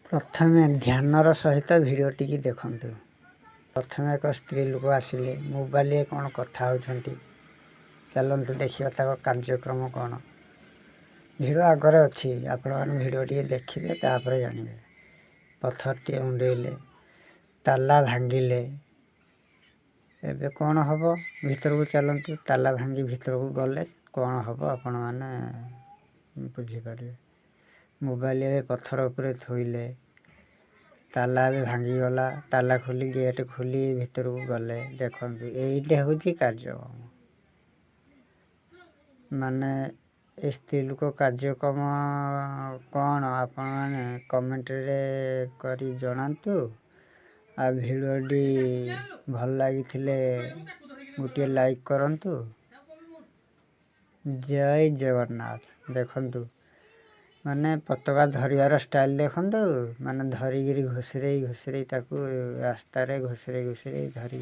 प्रथमे ध्यानर सहित भिडियोटी देखु। प्रथम एक स्त्री लोक आसिले मोबाइल कौन कथा होती चलतु देखा कार्यक्रम कौन भिड आगे अच्छी आपण मैंने भिडियोटी देखिए तापर जानवे। पत्थर टे उंडेले ताला भांगिले एबे कौन हम भीतर को चलतु ताला भांगी भीतर को गले कौन हम आपण मैंने बुझीपारे। मोबाइल पत्थर उपरे थोइले ताला भी भांगीगला ताला खोली गेट खोली भीतर को गले देखु ये हूँ कार्यक्रम माने स्त्री लोक कार्यक्रम कौन आपण मैंने कमेंट रे करी जनातु। आ भिडियोटी भल लगी गोटे लाइक करंतु। जय जगन्नाथ। देखंतु माने पताका धरियार स्टाइल देखंतु माने धरिगिरी घुसरे ताकू रास्ता रे घुसरे धरी